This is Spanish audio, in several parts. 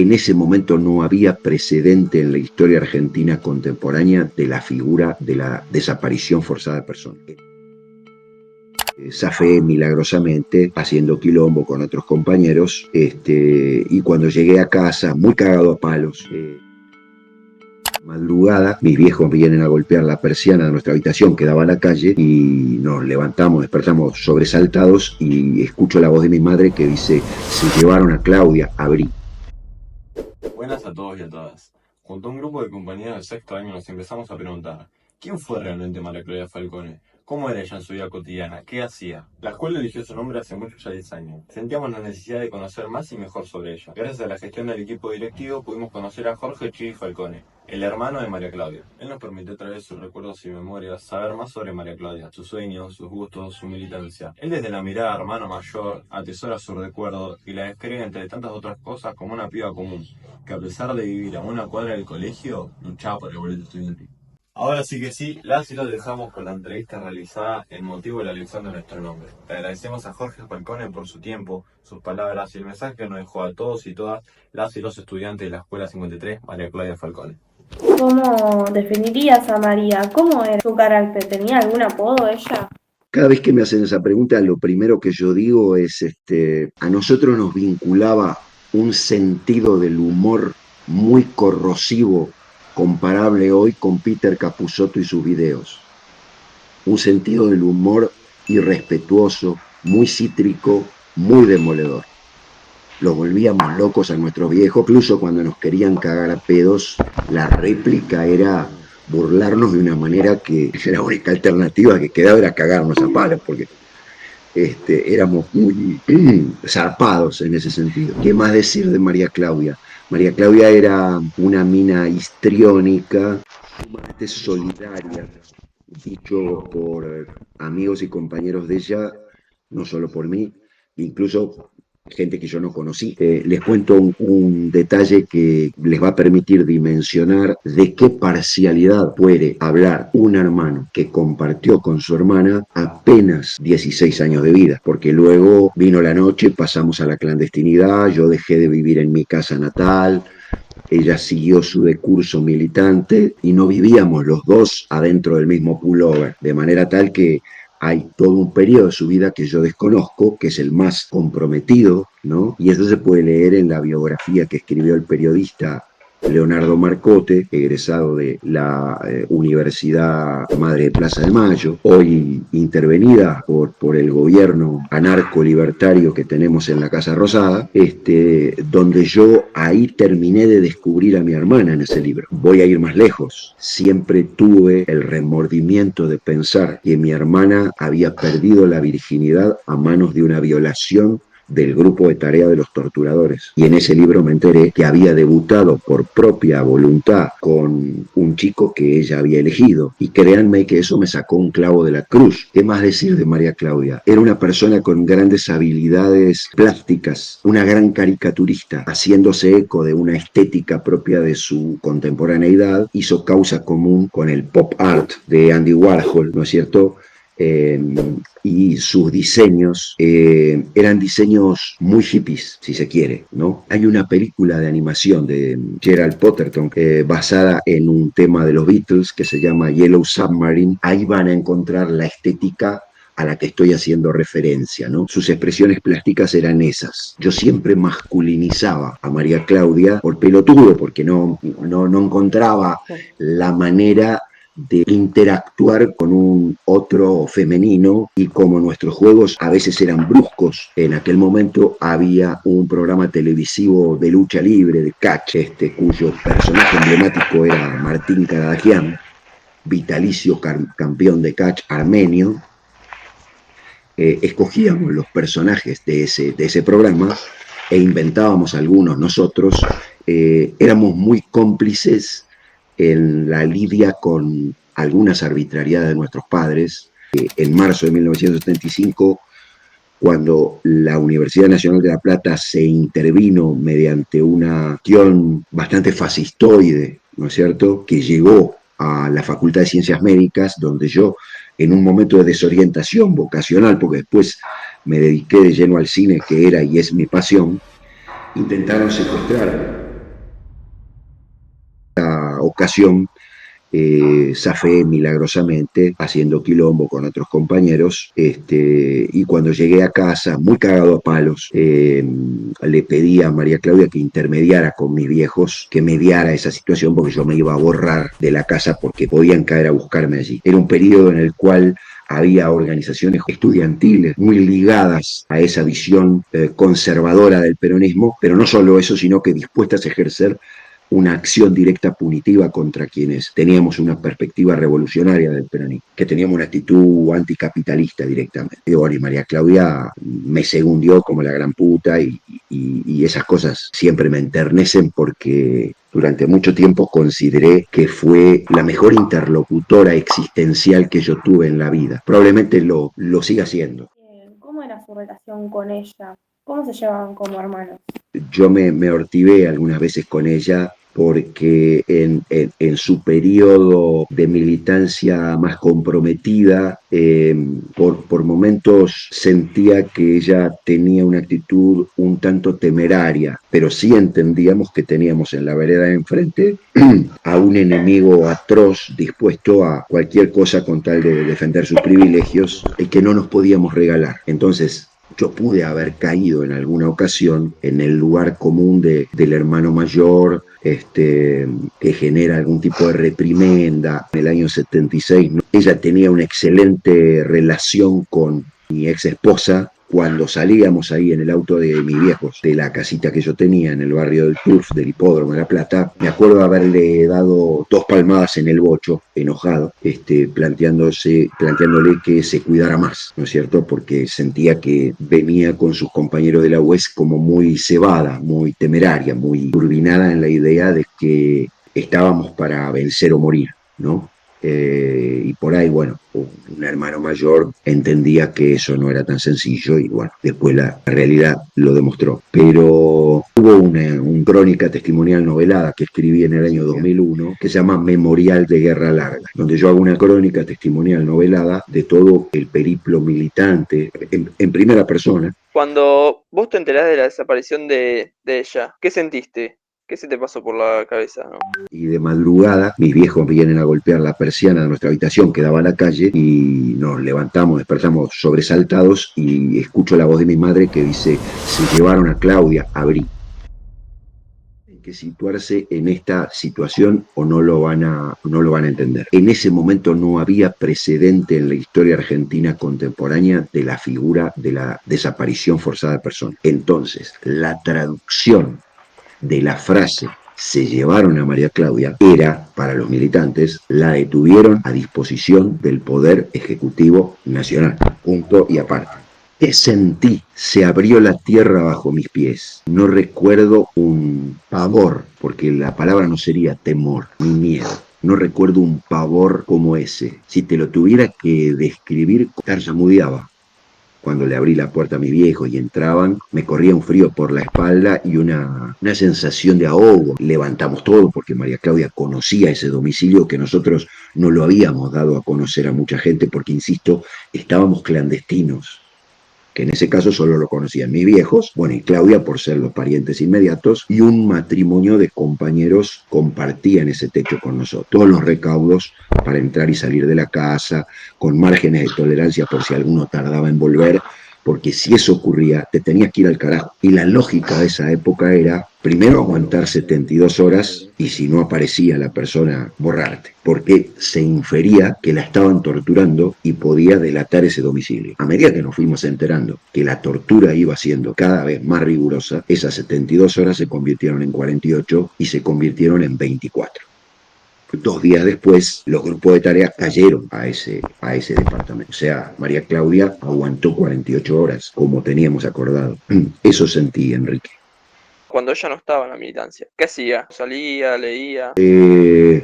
en ese momento no había precedente en la historia argentina contemporánea de la figura de la desaparición forzada de personas. Zafé milagrosamente haciendo quilombo con otros compañeros, y cuando llegué a casa, muy cagado a palos, madrugada, mis viejos vienen a golpear la persiana de nuestra habitación que daba a la calle y nos levantamos, despertamos sobresaltados y escucho la voz de mi madre que dice: se llevaron a Claudia, abrí. Buenas a todos y a todas. Junto a un grupo de compañeros del sexto año nos empezamos a preguntar: ¿quién fue realmente María Claudia Falcone? ¿Cómo era ella en su vida cotidiana? ¿Qué hacía? La escuela eligió su nombre hace muchos ya 10 años. Sentíamos la necesidad de conocer más y mejor sobre ella. Gracias a la gestión del equipo directivo pudimos conocer a Jorge Chiri Falcone, el hermano de María Claudia. Él nos permitió a través de sus recuerdos y memorias saber más sobre María Claudia, sus sueños, sus gustos, su militancia. Él desde la mirada de hermano mayor atesora sus recuerdos y la describe entre tantas otras cosas como una piba común, que a pesar de vivir a una cuadra del colegio, luchaba por el boleto estudiantil. Ahora sí que sí, las y los dejamos con la entrevista realizada en motivo de la elección de nuestro nombre. Le agradecemos a Jorge Falcone por su tiempo, sus palabras y el mensaje que nos dejó a todos y todas las y los estudiantes de la Escuela 53, María Claudia Falcone. ¿Cómo definirías a María? ¿Cómo era su carácter? ¿Tenía algún apodo ella? Cada vez que me hacen esa pregunta, lo primero que yo digo es, a nosotros nos vinculaba un sentido del humor muy corrosivo, comparable hoy con Peter Capusotto y sus videos. Un sentido del humor irrespetuoso, muy cítrico, muy demoledor. Los volvíamos locos a nuestros viejos, incluso cuando nos querían cagar a pedos, la réplica era burlarnos de una manera que la única alternativa que quedaba era cagarnos a palos, porque éramos muy zarpados en ese sentido. ¿Qué más decir de María Claudia? María Claudia era una mina histriónica, sumamente solidaria, dicho por amigos y compañeros de ella, no solo por mí, incluso gente que yo no conocí. Les cuento un detalle que les va a permitir dimensionar de qué parcialidad puede hablar un hermano que compartió con su hermana apenas 16 años de vida, porque luego vino la noche, pasamos a la clandestinidad, yo dejé de vivir en mi casa natal, ella siguió su decurso militante y no vivíamos los dos adentro del mismo pullover, de manera tal que hay todo un periodo de su vida que yo desconozco, que es el más comprometido, ¿no? Y eso se puede leer en la biografía que escribió el periodista Leonardo Marcote, egresado de la Universidad Madre de Plaza de Mayo, hoy intervenida por el gobierno anarco-libertario que tenemos en la Casa Rosada, donde yo ahí terminé de descubrir a mi hermana en ese libro. Voy a ir más lejos. Siempre tuve el remordimiento de pensar que mi hermana había perdido la virginidad a manos de una violación del grupo de tarea de los torturadores. Y en ese libro me enteré que había debutado por propia voluntad con un chico que ella había elegido. Y créanme que eso me sacó un clavo de la cruz. ¿Qué más decir de María Claudia? Era una persona con grandes habilidades plásticas, una gran caricaturista, haciéndose eco de una estética propia de su contemporaneidad, hizo causa común con el pop art de Andy Warhol, ¿no es cierto? Y sus diseños eran diseños muy hippies, si se quiere, ¿no? Hay una película de animación de Gerald Potterton basada en un tema de los Beatles que se llama Yellow Submarine. Ahí van a encontrar la estética a la que estoy haciendo referencia, ¿no? Sus expresiones plásticas eran esas. Yo siempre masculinizaba a María Claudia por pelotudo, porque no encontraba la manera de interactuar con un otro femenino, y como nuestros juegos a veces eran bruscos, en aquel momento había un programa televisivo de lucha libre, de catch, cuyo personaje emblemático era Martín Karadagian, vitalicio campeón de catch armenio. Escogíamos los personajes de ese programa e inventábamos algunos nosotros. Éramos muy cómplices en la lidia con algunas arbitrariedades de nuestros padres. En marzo de 1975, cuando la Universidad Nacional de La Plata se intervino mediante una acción bastante fascistoide, ¿no es cierto?, que llegó a la Facultad de Ciencias Médicas, donde yo, en un momento de desorientación vocacional, porque después me dediqué de lleno al cine, que era y es mi pasión, intentaron secuestrar ocasión zafé milagrosamente haciendo quilombo con otros compañeros, y cuando llegué a casa, muy cagado a palos, le pedí a María Claudia que intermediara con mis viejos, que mediara esa situación porque yo me iba a borrar de la casa porque podían caer a buscarme allí. Era un periodo en el cual había organizaciones estudiantiles muy ligadas a esa visión conservadora del peronismo, pero no solo eso, sino que dispuestas a ejercer una acción directa punitiva contra quienes teníamos una perspectiva revolucionaria del peronismo, que teníamos una actitud anticapitalista directamente. Y bueno, y María Claudia me segundió como la gran puta y esas cosas siempre me enternecen porque durante mucho tiempo consideré que fue la mejor interlocutora existencial que yo tuve en la vida. Probablemente lo siga siendo. ¿Cómo era su relación con ella? ¿Cómo se llevaban como hermanos? Yo me hortivé algunas veces con ella porque en su periodo de militancia más comprometida, por momentos sentía que ella tenía una actitud un tanto temeraria, pero sí entendíamos que teníamos en la vereda de enfrente a un enemigo atroz dispuesto a cualquier cosa con tal de defender sus privilegios y que no nos podíamos regalar. Entonces, yo pude haber caído en alguna ocasión en el lugar común del hermano mayor, que genera algún tipo de reprimenda. En el año 76, ¿no? Ella tenía una excelente relación con mi ex esposa. Cuando salíamos ahí en el auto de mis viejos, de la casita que yo tenía en el barrio del Turf, del Hipódromo de La Plata, me acuerdo de haberle dado 2 palmadas en el bocho, enojado, planteándole que se cuidara más, ¿no es cierto? Porque sentía que venía con sus compañeros de la UES como muy cebada, muy temeraria, muy turbinada en la idea de que estábamos para vencer o morir, ¿no? Y por ahí, bueno, un hermano mayor entendía que eso no era tan sencillo y bueno, después la realidad lo demostró. Pero hubo una crónica testimonial novelada que escribí en el año 2001 que se llama Memorial de Guerra Larga, donde yo hago una crónica testimonial novelada de todo el periplo militante en primera persona. Cuando vos te enterás de la desaparición de ella, ¿qué sentiste? ¿Qué se te pasó por la cabeza, no? Y de madrugada mis viejos vienen a golpear la persiana de nuestra habitación que daba a la calle y nos levantamos, despertamos sobresaltados y escucho la voz de mi madre que dice: se llevaron a Claudia, abrí. Hay que situarse en esta situación o no lo van a entender. En ese momento no había precedente en la historia argentina contemporánea de la figura de la desaparición forzada de personas. Entonces, la traducción de la frase "se llevaron a María Claudia" era, para los militantes, la detuvieron a disposición del Poder Ejecutivo Nacional. Punto y aparte. ¿Qué sentí? Se abrió la tierra bajo mis pies. No recuerdo un pavor, porque la palabra no sería temor ni miedo. No recuerdo un pavor como ese. Si te lo tuviera que describir, tartamudeaba. Cuando le abrí la puerta a mi viejo y entraban, me corría un frío por la espalda y una sensación de ahogo. Levantamos todo porque María Claudia conocía ese domicilio que nosotros no lo habíamos dado a conocer a mucha gente porque, insisto, estábamos clandestinos, que en ese caso solo lo conocían mis viejos, bueno, y Claudia por ser los parientes inmediatos, y un matrimonio de compañeros compartían ese techo con nosotros. Todos los recaudos para entrar y salir de la casa, con márgenes de tolerancia por si alguno tardaba en volver, porque si eso ocurría, te tenías que ir al carajo. Y la lógica de esa época era, primero, aguantar 72 horas y si no aparecía la persona, borrarte, porque se infería que la estaban torturando y podía delatar ese domicilio. A medida que nos fuimos enterando que la tortura iba siendo cada vez más rigurosa, esas 72 horas se convirtieron en 48 y se convirtieron en 24. 2 días después, los grupos de tareas cayeron a ese departamento. O sea, María Claudia aguantó 48 horas, como teníamos acordado. Eso sentí, Enrique. Cuando ella no estaba en la militancia, ¿qué hacía? ¿Salía, leía?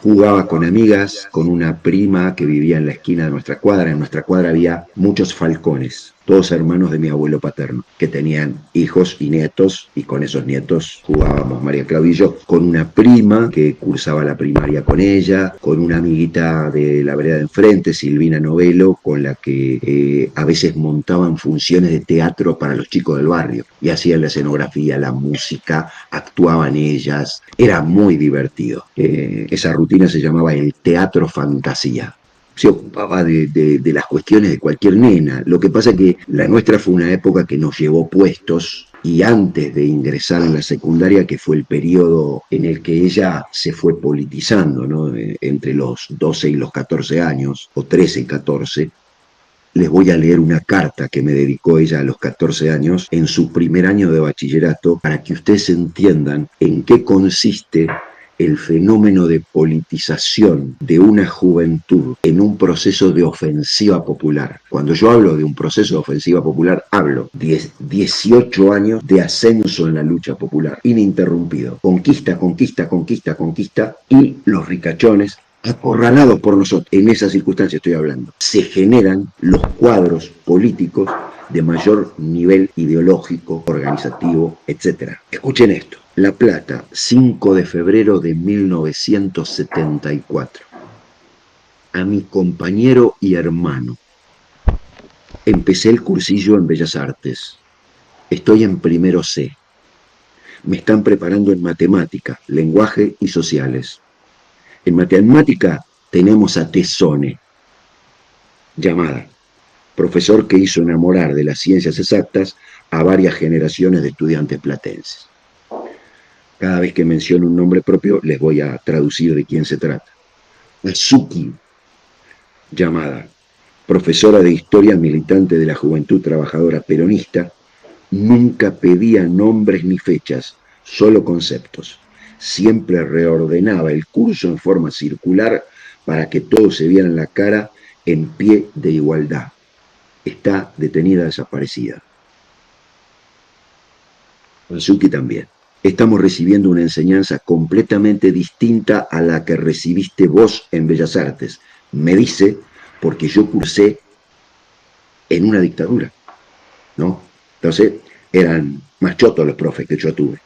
Jugaba con amigas, con una prima que vivía en la esquina de nuestra cuadra. En nuestra cuadra había muchos falcones. todos hermanos de mi abuelo paterno, que tenían hijos y nietos, y con esos nietos jugábamos María Claudia y yo, con una prima que cursaba la primaria con ella, con una amiguita de la vereda de enfrente, Silvina Novelo, con la que a veces montaban funciones de teatro para los chicos del barrio, y hacían la escenografía, la música, actuaban ellas, era muy divertido. Esa rutina se llamaba el teatro fantasía, se ocupaba de las cuestiones de cualquier nena. Lo que pasa es que la nuestra fue una época que nos llevó puestos, y antes de ingresar en la secundaria, que fue el periodo en el que ella se fue politizando, ¿no? Entre los 12 y los 14 años, o 13 y 14, les voy a leer una carta que me dedicó ella a los 14 años en su primer año de bachillerato, para que ustedes entiendan en qué consiste el fenómeno de politización de una juventud en un proceso de ofensiva popular. Cuando yo hablo de un proceso de ofensiva popular, hablo de 18 años de ascenso en la lucha popular, ininterrumpido. Conquista, conquista, conquista, conquista, y los ricachones, acorralados por nosotros, en esa circunstancia estoy hablando, se generan los cuadros políticos de mayor nivel ideológico, organizativo, etc. Escuchen esto. La Plata, 5 de febrero de 1974. A mi compañero y hermano. Empecé el cursillo en Bellas Artes. Estoy en primero C. Me están preparando en matemática, lenguaje y sociales. En matemática tenemos a Tesone, llamada, profesor que hizo enamorar de las ciencias exactas a varias generaciones de estudiantes platenses. Cada vez que menciono un nombre propio les voy a traducir de quién se trata. Azuki, llamada, profesora de historia militante de la Juventud Trabajadora Peronista, nunca pedía nombres ni fechas, solo conceptos. Siempre reordenaba el curso en forma circular para que todos se vieran la cara en pie de igualdad. Está detenida, desaparecida. Azuki también. Estamos recibiendo una enseñanza completamente distinta a la que recibiste vos en Bellas Artes. Me dice, porque yo cursé en una dictadura, ¿no? Entonces, eran más chotos los profes que yo tuve.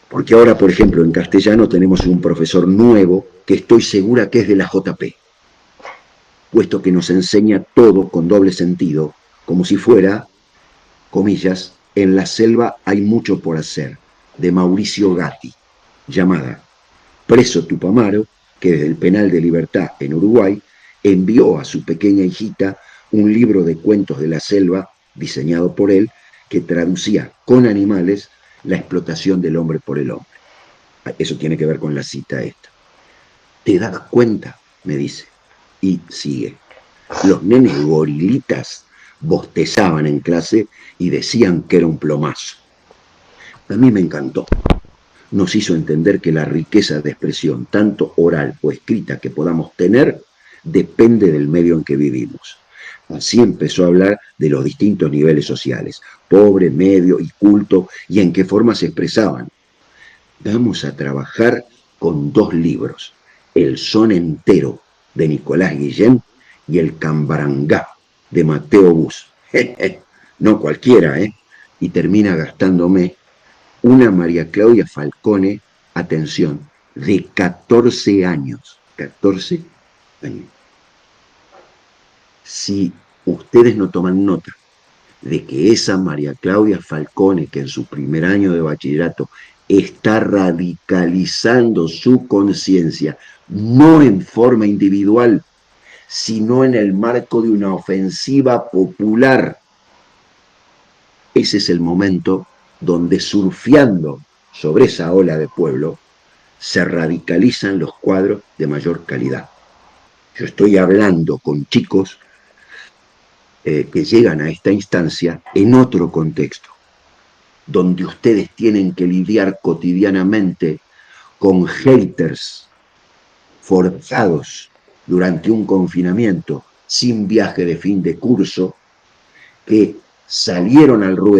Porque ahora, por ejemplo, en castellano tenemos un profesor nuevo que estoy segura que es de la JP, puesto que nos enseña todo con doble sentido, como si fuera, comillas, En la selva hay mucho por hacer, de Mauricio Gatti, llamada Preso Tupamaro, que desde el penal de Libertad en Uruguay envió a su pequeña hijita un libro de cuentos de la selva diseñado por él, que traducía con animales la explotación del hombre por el hombre. Eso tiene que ver con la cita esta. ¿Te das cuenta?, me dice. Y sigue. Los nenes gorilitas bostezaban en clase y decían que era un plomazo. A mí me encantó. Nos hizo entender que la riqueza de expresión, tanto oral o escrita, que podamos tener, depende del medio en que vivimos. Así empezó a hablar de los distintos niveles sociales, pobre, medio y culto, y en qué forma se expresaban. Vamos a trabajar con 2 libros, El son entero, de Nicolás Guillén, y El Cambarangá, de Mateo Bus. No cualquiera, ¿eh? Y termina gastándome una María Claudia Falcone, atención, de 14 años. 14 años. Si ustedes no toman nota de que esa María Claudia Falcone, que en su primer año de bachillerato está radicalizando su conciencia, no en forma individual, sino en el marco de una ofensiva popular, ese es el momento donde, surfeando sobre esa ola de pueblo, se radicalizan los cuadros de mayor calidad. Yo estoy hablando con chicos que llegan a esta instancia en otro contexto, donde ustedes tienen que lidiar cotidianamente con haters forzados durante un confinamiento sin viaje de fin de curso, que salieron al ruedo